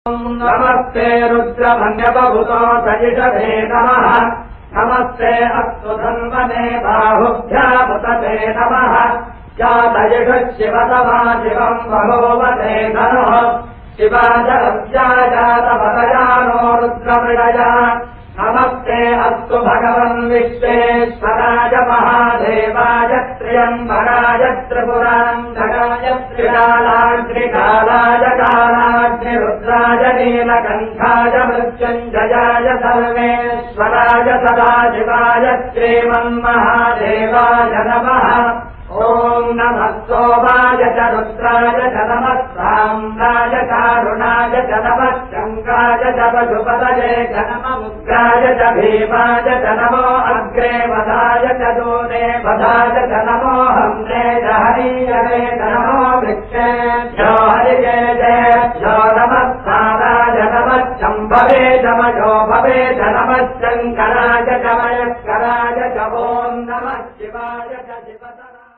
नमस्ते रुद्रमन्यपभुतो सजिषभे नमः नमस्ते अस्तु धन्वने बाहुभ्यामुतते नमः जातयिषः शिवतमा शिवम् बभूवते धनुः शिवाजरव्याजातपदयानो रुद्रमृडया नमस्ते अस्तु भगवन् विश्वेश्वराय महादेवाय त्र्यम्बराय त्रिपुरान्तकाय त्रिकालाग्निकालाय कालाग्निरुद्राय नीलकण्ठाय मृत्युञ्जयाय सर्वेश्वराय सदाशिवाय श्रीमन्महादेवाय नमः ॐ नमः सोमाय च रुद्राय च नमः साम्राय कारुणाय च नमः शङ्काय च पशुपतये च नमः उग्राय च भीमाय च नमो अग्रे वधाय च दूरे वधाय च नमो हम्रे च हरीयवे च नमो वृक्षेभ्यो हरिकेशेभ्यो नमः साराय नमः शम्भवे च मयो भवे च नमः शङ्कराय च मयस्कराय च ॐ नमः शिवाय च शिवतराय